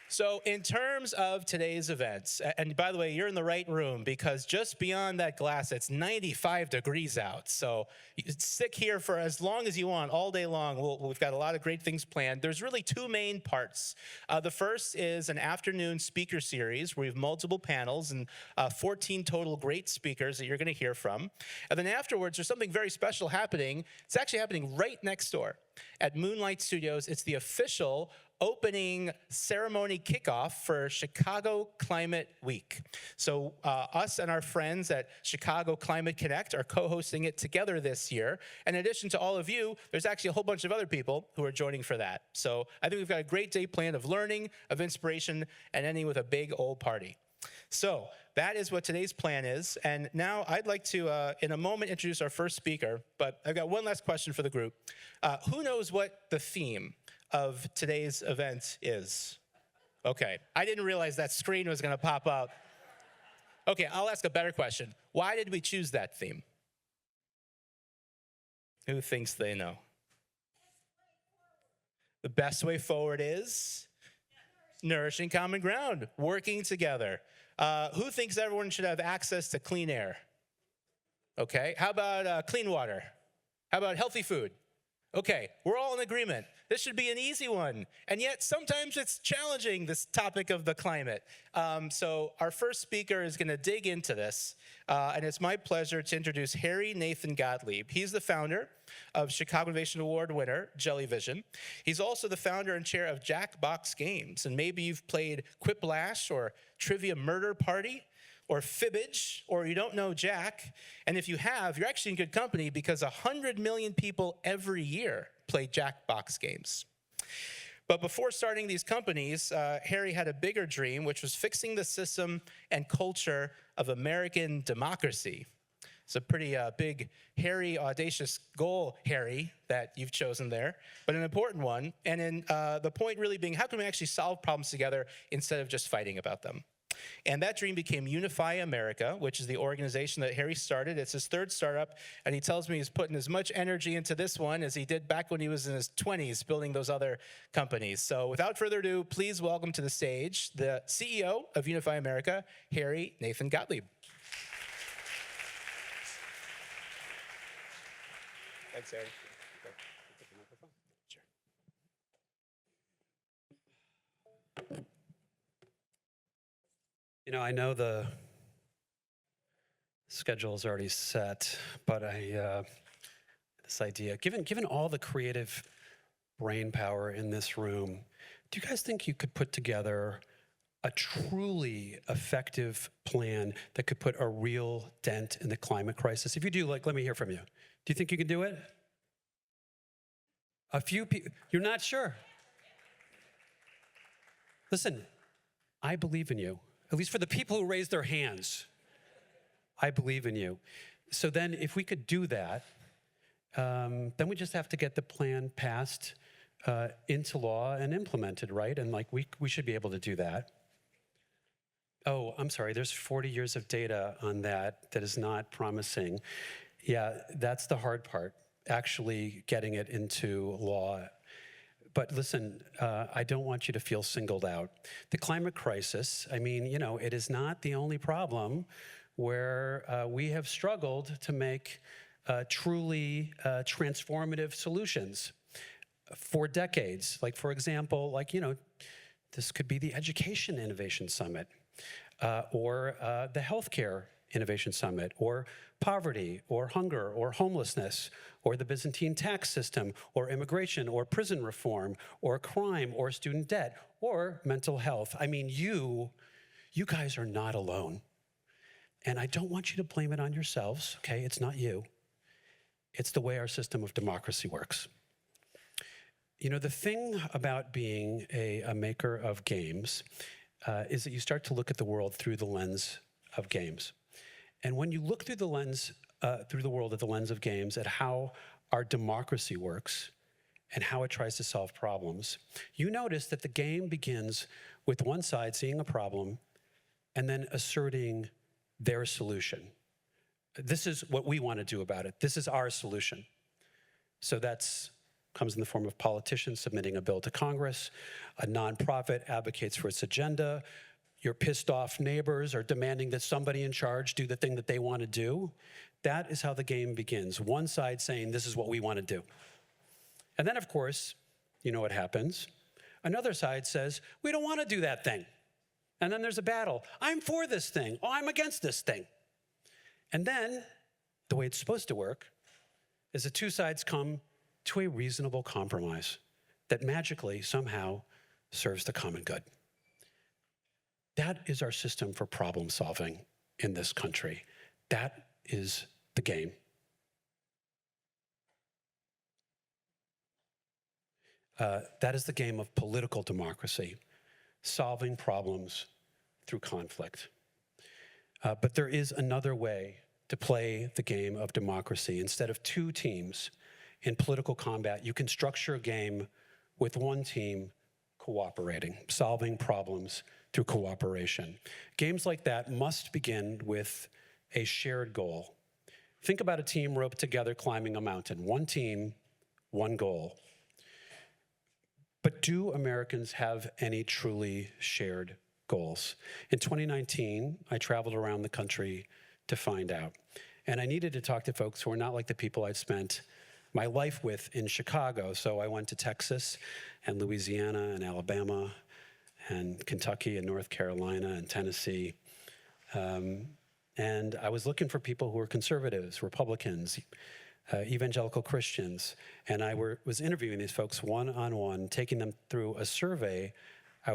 So in terms of today's events, and by the way, you're in the right room because just beyond that glass, it's 95 degrees out. So stick here for as long as you want, all day long. We've got a lot of great things planned. There's really two main parts. The first is an afternoon speaker series where we have multiple panels and 14 total great speakers that you're going to hear from. And then afterwards, there's something very special happening. It's actually happening right next door at Moonlight Studios. It's the official opening ceremony kickoff for Chicago Climate Week. So us and our friends at Chicago Climate Connect are co-hosting it together this year. In addition to all of you, there's actually a whole bunch of other people who are joining for that. So I think we've got a great day planned of learning, of inspiration, and ending with a big old party. So that is what today's plan is. And now I'd like to, in a moment, introduce our first speaker. But I've got one last question for the group. Who knows what the theme of today's event is? Okay, I didn't realize that screen was going to pop up. Okay, I'll ask a better question. Why did we choose that theme? Who thinks they know? The best way forward is nourishing common ground, working together. Who thinks everyone should have access to clean air? Okay, how about clean water? How about healthy food? Okay, we're all in agreement. This should be an easy one. And yet, sometimes it's challenging, this topic of the climate. So our first speaker is going to dig into this. And it's my pleasure to introduce Harry Nathan Gottlieb. He's the founder of Chicago Innovation Award winner, Jellyvision. He's also the founder and chair of Jackbox Games. And maybe you've played Quiplash or Trivia Murder Party, or Fibbage, or you don't know Jack. And if you have, you're actually in good company because 100 million people every year play Jackbox games. But before starting these companies, Harry had a bigger dream, which was fixing the system and culture of American democracy. It's a pretty big, hairy, audacious goal, Harry, that you've chosen there, but an important one. And in, the point really being, how can we actually solve problems together instead of just fighting about them? And that dream became Unify America, which is the organization that Harry started. It's his third startup, and he tells me he's putting as much energy into this one as he did back when he was in his 20s building those other companies. So without further ado, please welcome to the stage the CEO of Unify America, Harry Nathan Gottlieb. Thanks, Harry. You know, I know the schedule is already set, but this idea, given all the creative brain power in this room, do you guys think you could put together a truly effective plan that could put a real dent in the climate crisis? If you do, let me hear from you. Do you think you can do it? A few people, you're not sure? Listen, I believe in you. At least for the people who raised their hands, I believe in you. So then if we could do that, then we just have to get the plan passed into law and implemented, right? And we should be able to do that. Oh, I'm sorry, there's 40 years of data on that is not promising. Yeah, that's the hard part, actually getting it into law. But listen, I don't want you to feel singled out. The climate crisis, I mean, you know, it is not the only problem where we have struggled to make truly transformative solutions for decades. Like, for example, you know, this could be the Education Innovation Summit or the Healthcare Innovation Summit, or poverty, or hunger, or homelessness, or the Byzantine tax system, or immigration, or prison reform, or crime, or student debt, or mental health. I mean, you guys are not alone. And I don't want you to blame it on yourselves, okay? It's not you. It's the way our system of democracy works. You know, the thing about being a maker of games is that you start to look at the world through the lens of games. And when you look through the lens, through the world at the lens of games, at how our democracy works and how it tries to solve problems, you notice that the game begins with one side seeing a problem and then asserting their solution. This is what we want to do about it. This is our solution. So that's comes in the form of politicians submitting a bill to Congress, a nonprofit advocates for its agenda, your pissed off neighbors are demanding that somebody in charge do the thing that they want to do. That is how the game begins. One side saying, this is what we want to do. And then, of course, you know what happens. Another side says, we don't want to do that thing. And then there's a battle. I'm for this thing. Oh, I'm against this thing. And then, the way it's supposed to work is the two sides come to a reasonable compromise that magically, somehow, serves the common good. That is our system for problem solving in this country. That is the game. That is the game of political democracy, solving problems through conflict. But there is another way to play the game of democracy. Instead of two teams in political combat, you can structure a game with one team cooperating, solving problems through cooperation. Games like that must begin with a shared goal. Think about a team roped together climbing a mountain. One team, one goal. But do Americans have any truly shared goals? In 2019, I traveled around the country to find out. And I needed to talk to folks who are not like the people I'd spent my life with in Chicago. So I went to Texas and Louisiana and Alabama and Kentucky and North Carolina and Tennessee. And I was looking for people who were conservatives, Republicans, evangelical Christians. And I was interviewing these folks one-on-one, taking them through a survey I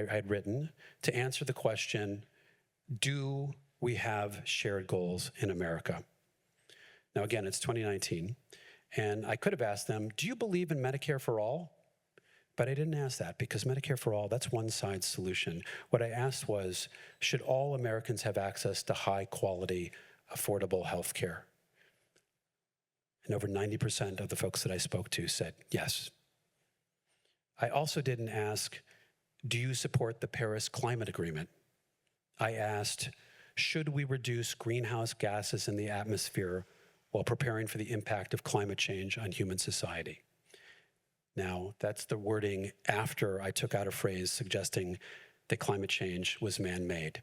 had written to answer the question, do we have shared goals in America? Now, again, it's 2019. And I could have asked them, do you believe in Medicare for all? But I didn't ask that because Medicare for all, that's one side's solution. What I asked was, should all Americans have access to high quality, affordable health care? And over 90% of the folks that I spoke to said yes. I also didn't ask, do you support the Paris Climate Agreement? I asked, should we reduce greenhouse gases in the atmosphere while preparing for the impact of climate change on human society? Now, that's the wording after I took out a phrase suggesting that climate change was man-made.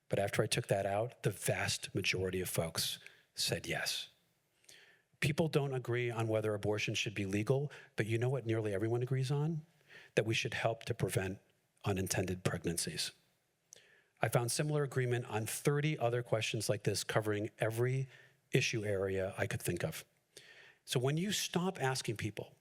But after I took that out, the vast majority of folks said yes. People don't agree on whether abortion should be legal, but you know what nearly everyone agrees on? That we should help to prevent unintended pregnancies. I found similar agreement on 30 other questions like this, covering every issue area I could think of. So when you stop asking people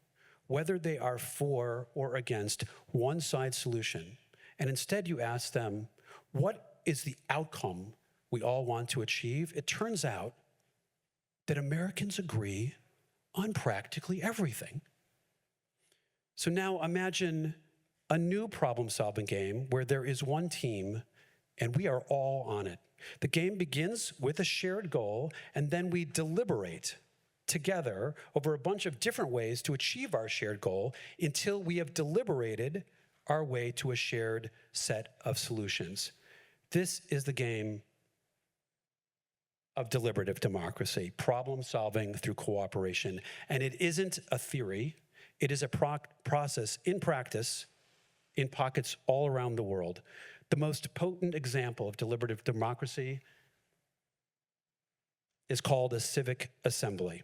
whether they are for or against one side solution, and instead you ask them, what is the outcome we all want to achieve? It turns out that Americans agree on practically everything. So now imagine a new problem-solving game where there is one team and we are all on it. The game begins with a shared goal, and then we deliberate together over a bunch of different ways to achieve our shared goal until we have deliberated our way to a shared set of solutions. This is the game of deliberative democracy, problem solving through cooperation. And it isn't a theory, it is a process in practice in pockets all around the world. The most potent example of deliberative democracy is called a civic assembly.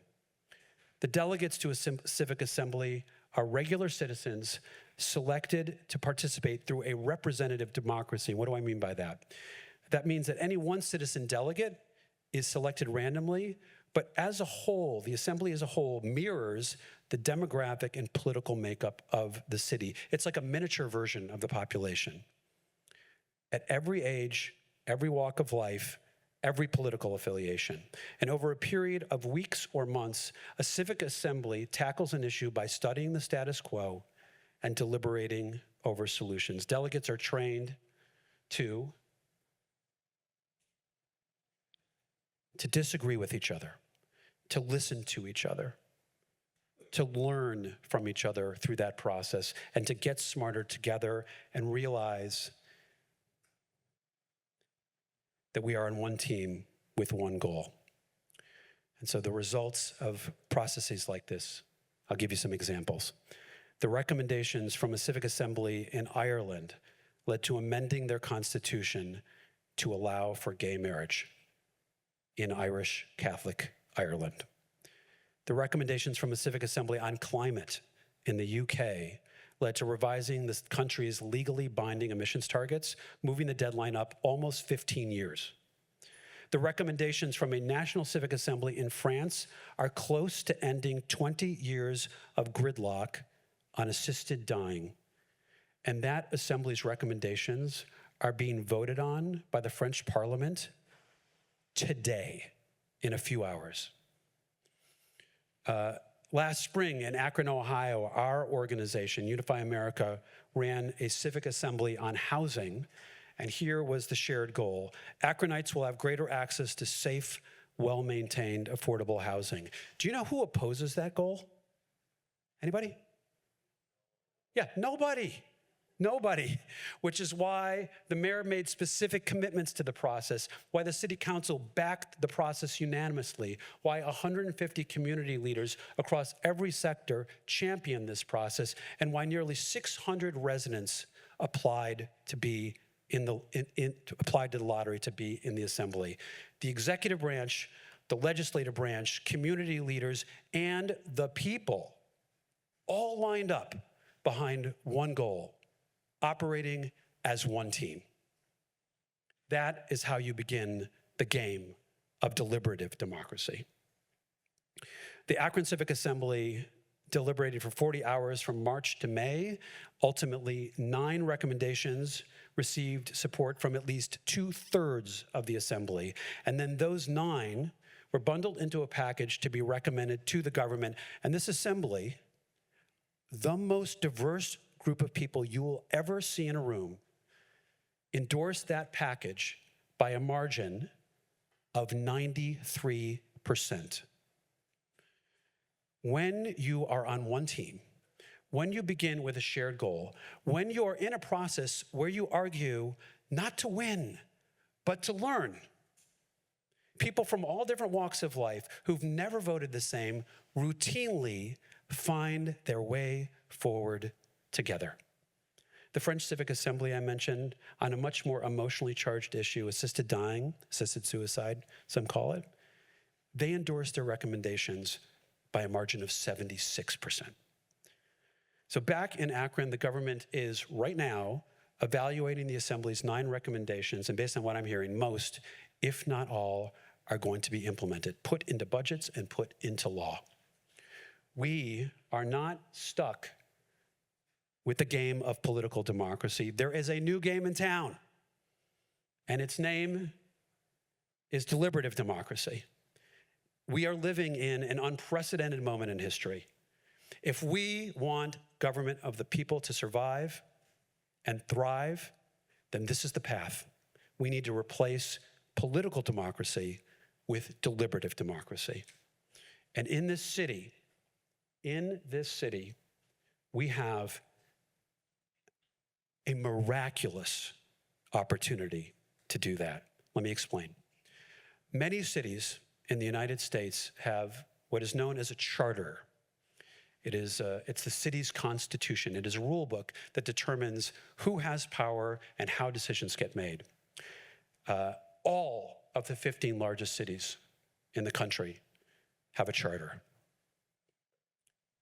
The delegates to a civic assembly are regular citizens selected to participate through a representative democracy. What do I mean by that? That means that any one citizen delegate is selected randomly, but as a whole, the assembly as a whole mirrors the demographic and political makeup of the city. It's like a miniature version of the population. At every age, every walk of life, every political affiliation. And over a period of weeks or months, a civic assembly tackles an issue by studying the status quo and deliberating over solutions. Delegates are trained to disagree with each other, to listen to each other, to learn from each other through that process, and to get smarter together and realize that we are on one team with one goal. And so the results of processes like this I'll give you some examples. The recommendations from a civic assembly in Ireland led to amending their constitution to allow for gay marriage in Irish Catholic Ireland. The recommendations from a civic assembly on climate in the UK led to revising the country's legally binding emissions targets, moving the deadline up almost 15 years. The recommendations from a national civic assembly in France are close to ending 20 years of gridlock on assisted dying. And that assembly's recommendations are being voted on by the French Parliament today, in a few hours. Last spring in Akron, Ohio, our organization, Unify America, ran a civic assembly on housing, and here was the shared goal. Akronites will have greater access to safe, well-maintained, affordable housing. Do you know who opposes that goal? Anybody? Yeah, nobody. Nobody, which is why the mayor made specific commitments to the process, why the city council backed the process unanimously, why 150 community leaders across every sector championed this process, and why nearly 600 residents applied to be applied to the lottery to be in the assembly. The executive branch, the legislative branch, community leaders, and the people all lined up behind one goal: operating as one team. That is how you begin the game of deliberative democracy. The Akron Civic Assembly deliberated for 40 hours from March to May. Ultimately, 9 recommendations received support from at least 2/3 of the assembly. And then those 9 were bundled into a package to be recommended to the government. And this assembly, the most diverse group of people you will ever see in a room, endorsed that package by a margin of 93%. When you are on one team, when you begin with a shared goal, when you are in a process where you argue not to win, but to learn, people from all different walks of life who've never voted the same routinely find their way forward together. The French Civic Assembly I mentioned, on a much more emotionally charged issue, assisted dying, assisted suicide, some call it, they endorsed their recommendations by a margin of 76%. So back in Akron, the government is right now evaluating the Assembly's 9 recommendations, and based on what I'm hearing, most, if not all, are going to be implemented, put into budgets and put into law. We are not stuck with the game of political democracy. There is a new game in town, and its name is deliberative democracy. We are living in an unprecedented moment in history. If we want government of the people to survive and thrive, then this is the path. We need to replace political democracy with deliberative democracy. And in this city, we have a miraculous opportunity to do that. Let me explain. Many cities in the United States have what is known as a charter. It's the city's constitution. It is a rule book that determines who has power and how decisions get made. All of the 15 largest cities in the country have a charter,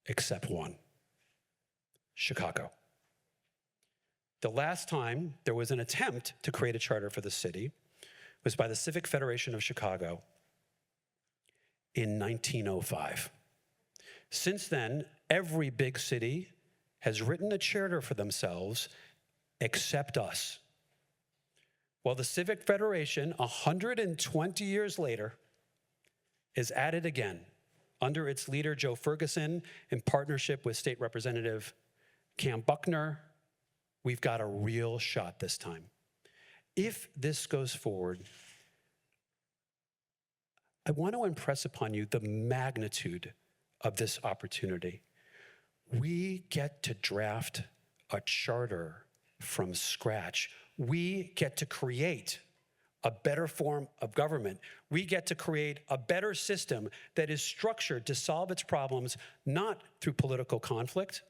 except one, Chicago. The last time there was an attempt to create a charter for the city was by the Civic Federation of Chicago in 1905. Since then, every big city has written a charter for themselves except us. Well, the Civic Federation, 120 years later, is at it again under its leader, Joe Ferguson, in partnership with State Representative Cam Buckner. We've got a real shot this time. If this goes forward, I want to impress upon you the magnitude of this opportunity. We get to draft a charter from scratch. We get to create a better form of government. We get to create a better system that is structured to solve its problems, not through political conflict,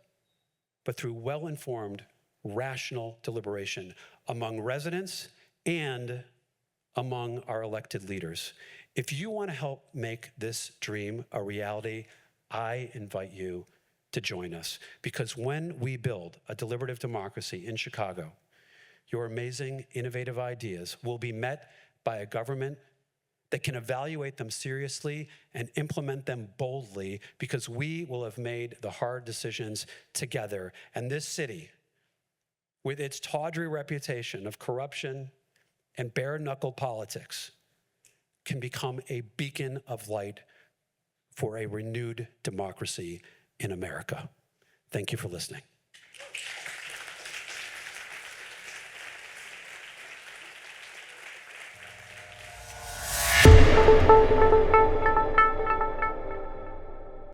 but through well-informed, rational deliberation among residents and among our elected leaders. If you want to help make this dream a reality, I invite you to join us. Because when we build a deliberative democracy in Chicago, your amazing, innovative ideas will be met by a government that can evaluate them seriously and implement them boldly, because we will have made the hard decisions together. And this city, with its tawdry reputation of corruption and bare-knuckle politics, can become a beacon of light for a renewed democracy in America. Thank you for listening.